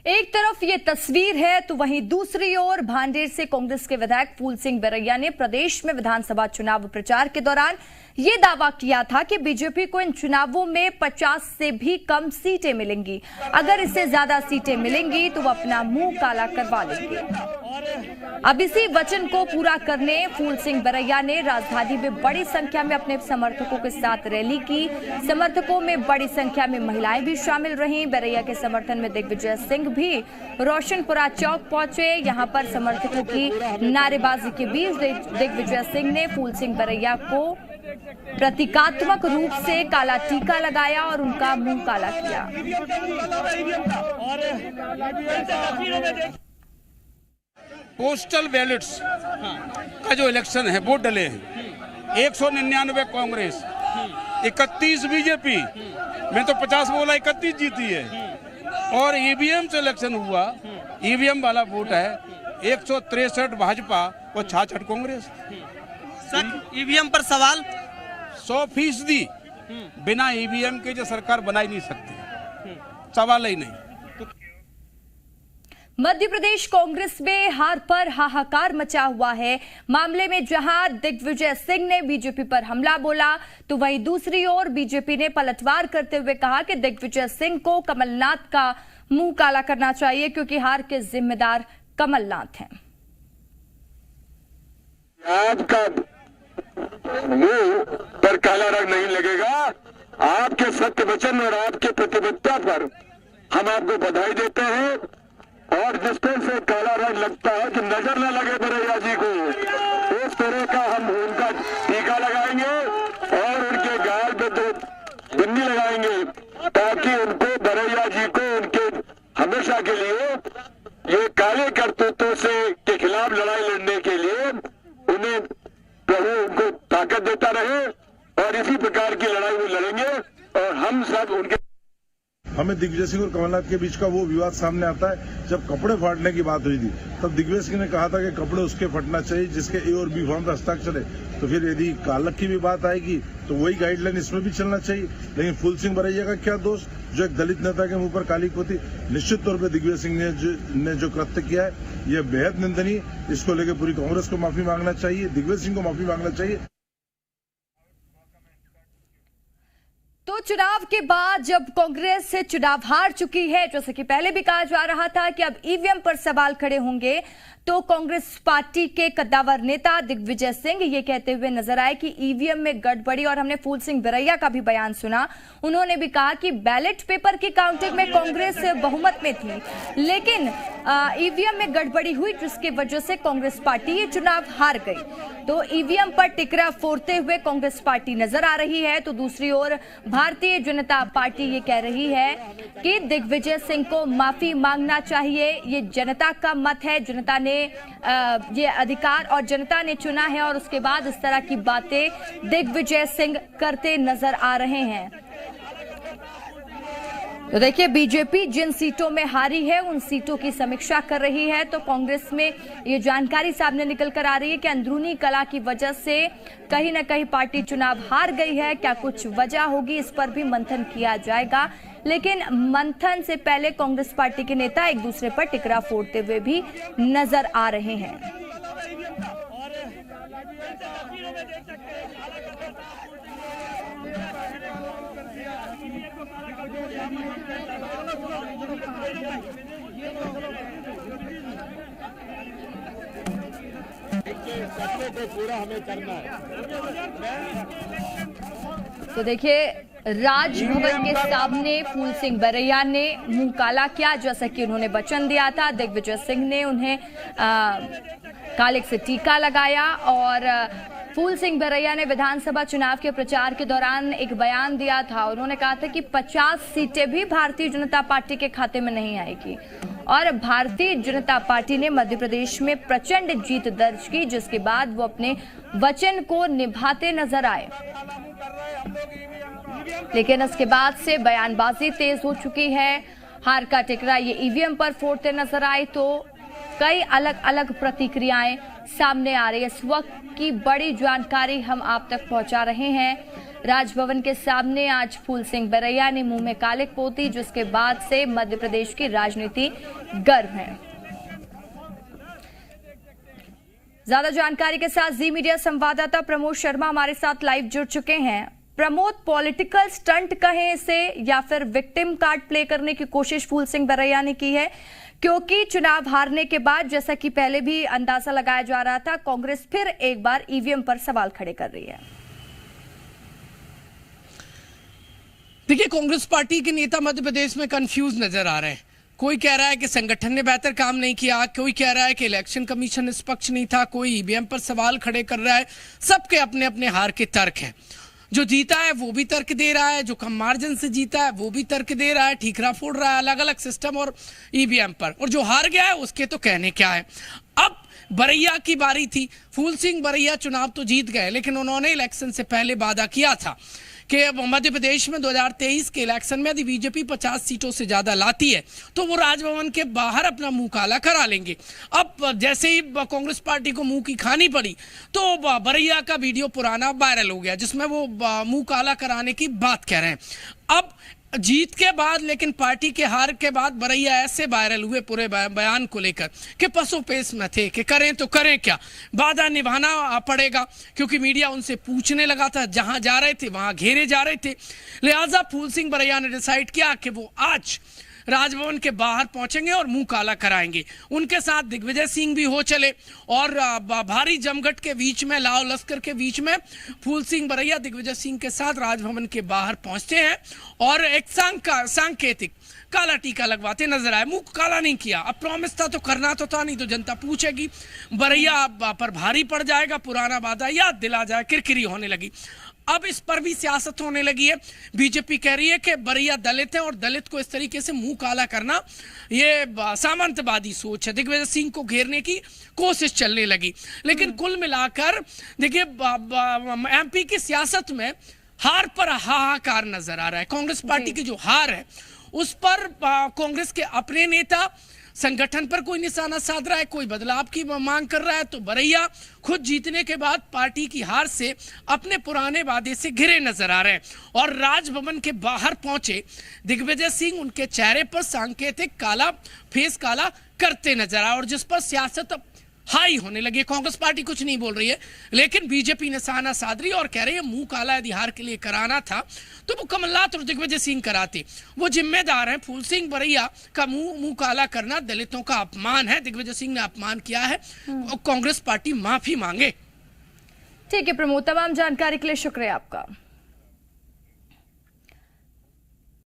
एक तरफ ये तस्वीर है तो वहीं दूसरी ओर भांडेर से कांग्रेस के विधायक फूल सिंह बैरैया ने प्रदेश में विधानसभा चुनाव प्रचार के दौरान ये दावा किया था कि बीजेपी को इन चुनावों में 50 से भी कम सीटें मिलेंगी। अगर इससे ज्यादा सीटें मिलेंगी तो वो अपना मुंह काला करवा लेंगे। अब इसी वचन को पूरा करने फूल सिंह बैरैया ने राजधानी में बड़ी संख्या में अपने समर्थकों के साथ रैली की। समर्थकों में बड़ी संख्या में महिलाएं भी शामिल रहीं। बैरैया के समर्थन में दिग्विजय सिंह भी रोशनपुरा चौक पहुंचे। यहां पर समर्थकों की नारेबाजी के बीच दिग्विजय सिंह ने फूल सिंह बैरैया को प्रतीकात्मक रूप से काला टीका लगाया और उनका मुंह काला किया। पोस्टल बैलेट्स का जो इलेक्शन है वोट डले हैं 199 कांग्रेस 31 बीजेपी मैं तो 50 बोला 31 जीती है। और ईवीएम से इलेक्शन हुआ ईवीएम वाला वोट है 163 भाजपा और 66 कांग्रेस। सर ईवीएम पर सवाल 100% बिना ईवीएम के जो सरकार बना ही नहीं सकती, सवाल ही नहीं। मध्य प्रदेश कांग्रेस में हार पर हाहाकार मचा हुआ है। मामले में जहां दिग्विजय सिंह ने बीजेपी पर हमला बोला तो वहीं दूसरी ओर बीजेपी ने पलटवार करते हुए कहा कि दिग्विजय सिंह को कमलनाथ का मुंह काला करना चाहिए क्योंकि हार के जिम्मेदार कमलनाथ हैं। आपका मुंह पर काला रंग नहीं लगेगा। आपके सत्य वचन और आपके प्रतिबद्धता पर हम आपको बधाई देते हैं। और जिस तरह से काला रंग लगता है कि नजर न लगे बैरैया जी को, उस तरह का हम उनका टीका लगाएंगे और उनके गाल पे दो बिंदी लगाएंगे ताकि उनको बैरैया जी को उनके हमेशा के लिए ये काले करतूतों से के खिलाफ लड़ाई लड़ने के लिए उन्हें प्रभु उनको ताकत देता रहे और इसी प्रकार की लड़ाई वो लड़ेंगे। और हम सब उनके हमें दिग्विजय सिंह और कमलनाथ के बीच का वो विवाद सामने आता है जब कपड़े फाड़ने की बात हुई थी, तब दिग्विजय सिंह ने कहा था कि कपड़े उसके फटना चाहिए जिसके ए और बी फॉर्म पर हस्ताक्षर है। तो फिर यदि कालक की भी बात आएगी तो वही गाइडलाइन इसमें भी चलना चाहिए। लेकिन फूल सिंह बैरैया का क्या दोष जो एक दलित नेता के मुंह पर काली पोती। निश्चित तौर पर दिग्विजय सिंह ने जो कृत्य किया है यह बेहद निंदनीय। इसको लेकर पूरी कांग्रेस को माफी मांगना चाहिए, दिग्विजय सिंह को माफी मांगना चाहिए। तो चुनाव के बाद जब कांग्रेस से चुनाव हार चुकी है, जैसे कि पहले भी कहा जा रहा था कि अब ईवीएम पर सवाल खड़े होंगे, तो कांग्रेस पार्टी के कद्दावर नेता दिग्विजय सिंह ये कहते हुए नजर आए कि ईवीएम में गड़बड़ी। और हमने फूल सिंह बैरैया का भी बयान सुना, उन्होंने भी कहा कि बैलेट पेपर की काउंटिंग में कांग्रेस बहुमत में थी लेकिन ईवीएम में गड़बड़ी हुई जिसकी वजह से कांग्रेस पार्टी ये चुनाव हार गई। तो ईवीएम पर टिकरा फोड़ते हुए कांग्रेस पार्टी नजर आ रही है। तो दूसरी ओर भारतीय जनता पार्टी ये कह रही है कि दिग्विजय सिंह को माफी मांगना चाहिए। ये जनता का मत है, जनता ने ये अधिकार और जनता ने चुना है और उसके बाद इस तरह की बातें दिग्विजय सिंह करते नजर आ रहे हैं। तो देखिए बीजेपी जिन सीटों में हारी है उन सीटों की समीक्षा कर रही है। तो कांग्रेस में ये जानकारी सामने निकल कर आ रही है कि अंदरूनी कलह की वजह से कहीं न कहीं पार्टी चुनाव हार गई है। क्या कुछ वजह होगी, इस पर भी मंथन किया जाएगा। लेकिन मंथन से पहले कांग्रेस पार्टी के नेता एक दूसरे पर टिकरा फोड़ते हुए भी नजर आ रहे हैं। पूरा हमें करना है। तो देखिए राजभवन के सामने फूल सिंह बैरैया ने मुंह काला किया जैसा कि उन्होंने वचन दिया था। दिग्विजय सिंह ने उन्हें काले से टीका लगाया और फूल सिंह बैरैया ने विधानसभा चुनाव के प्रचार के दौरान एक बयान दिया था। उन्होंने कहा था कि 50 सीटें भी भारतीय जनता पार्टी के खाते में नहीं आएगी। और भारतीय जनता पार्टी ने मध्य प्रदेश में प्रचंड जीत दर्ज की जिसके बाद वो अपने वचन को निभाते नजर आए। लेकिन इसके बाद से बयानबाजी तेज हो चुकी है। हार का टिकरा ये ईवीएम पर फोड़ते नजर आए तो कई अलग अलग प्रतिक्रियाएं सामने आ रही है। इस वक्त की बड़ी जानकारी हम आप तक पहुंचा रहे हैं। राजभवन के सामने आज फूल सिंह बरैया ने मुंह में कालिक पोती, जिसके बाद से मध्य प्रदेश की राजनीति गर्म है। ज्यादा जानकारी के साथ जी मीडिया संवाददाता प्रमोद शर्मा हमारे साथ लाइव जुड़ चुके हैं। प्रमोद, पॉलिटिकल स्टंट कहें इसे या फिर विक्टिम कार्ड प्ले करने की कोशिश फूल सिंह बरैया ने की है, क्योंकि चुनाव हारने के बाद जैसा कि पहले भी अंदाजा लगाया जा रहा था, कांग्रेस फिर एक बार ईवीएम पर सवाल खड़े कर रही है। देखिए, कांग्रेस पार्टी के नेता मध्य प्रदेश में कंफ्यूज नजर आ रहे हैं। कोई कह रहा है कि संगठन ने बेहतर काम नहीं किया, कोई कह रहा है कि इलेक्शन कमीशन निष्पक्ष नहीं था, कोई ईवीएम पर सवाल खड़े कर रहा है। सबके अपने अपने हार के तर्क हैं। जो जीता है वो भी तर्क दे रहा है, जो कम मार्जिन से जीता है वो भी तर्क दे रहा है, ठीकरा फोड़ रहा है अलग अलग सिस्टम और ईवीएम पर, और जो हार गया है उसके तो कहने क्या है। अब बरैया की बारी थी। फूल सिंह बरैया चुनाव तो जीत गए, लेकिन उन्होंने इलेक्शन से पहले वादा किया था कि मध्य प्रदेश में 2023 के इलेक्शन में यदि बीजेपी 50 सीटों से ज्यादा लाती है तो वो राजभवन के बाहर अपना मुंह काला करा लेंगे। अब जैसे ही कांग्रेस पार्टी को मुंह की खानी पड़ी तो बरैया का वीडियो पुराना वायरल हो गया, जिसमें वो मुंह काला कराने की बात कह रहे हैं। अब जीत के बाद, लेकिन पार्टी के हार के बाद बरैया ऐसे वायरल हुए पूरे बयान को लेकर कि पसोपेश में थे कि करें तो करें क्या, वादा निभाना पड़ेगा, क्योंकि मीडिया उनसे पूछने लगा था, जहां जा रहे थे वहां घेरे जा रहे थे। लिहाजा फूल सिंह बरैया ने डिसाइड किया कि वो आज राजभवन के बाहर पहुंचेंगे और मुंह काला कराएंगे। उनके साथ दिग्विजय सिंह भी हो चले और भारी जमघट के बीच में, लाव लश्कर के बीच में फूल सिंह बरैया दिग्विजय सिंह के साथ राजभवन के बाहर पहुंचते हैं और एक सांकेतिक काला टीका लगवाते नजर आए। मुंह काला नहीं किया, अब प्रॉमिस था तो करना तो था, नहीं तो जनता पूछेगी। बरैया पर भारी पड़ जाएगा, पुराना वादा याद दिला जाए, किरकिरी होने लगी। अब इस पर भी सियासत होने लगी है। बीजेपी कह रही है कि बरैया दलित है और दलित को इस तरीके से मुंह काला करना ये सामंतवादी सोच है। दिग्विजय सिंह को घेरने की कोशिश चलने लगी। लेकिन कुल मिलाकर देखिए, एमपी की सियासत में हार पर हाहाकार नजर आ रहा है। कांग्रेस पार्टी की जो हार है उस पर कांग्रेस के अपने नेता संगठन पर कोई निशाना साध रहा है, कोई बदलाव की मांग कर रहा है, तो बरैया खुद जीतने के बाद पार्टी की हार से अपने पुराने वादे से घिरे नजर आ रहे हैं। और राजभवन के बाहर पहुंचे दिग्विजय सिंह उनके चेहरे पर सांकेतिक काला फेस काला करते नजर आए और जिस पर सियासत अब हाई होने लगी। कांग्रेस पार्टी कुछ नहीं बोल रही है, लेकिन बीजेपी निशाना साध रही है और कह रही है मुंह काला यदि हार के लिए कराना था तो वो कमलनाथ और दिग्विजय सिंह कराते, वो जिम्मेदार हैं। फूल सिंह बरैया का मुंह काला करना दलितों का अपमान है, दिग्विजय सिंह ने अपमान किया है और कांग्रेस पार्टी माफी मांगे। ठीक है प्रमोद, तमाम जानकारी के लिए शुक्रिया आपका।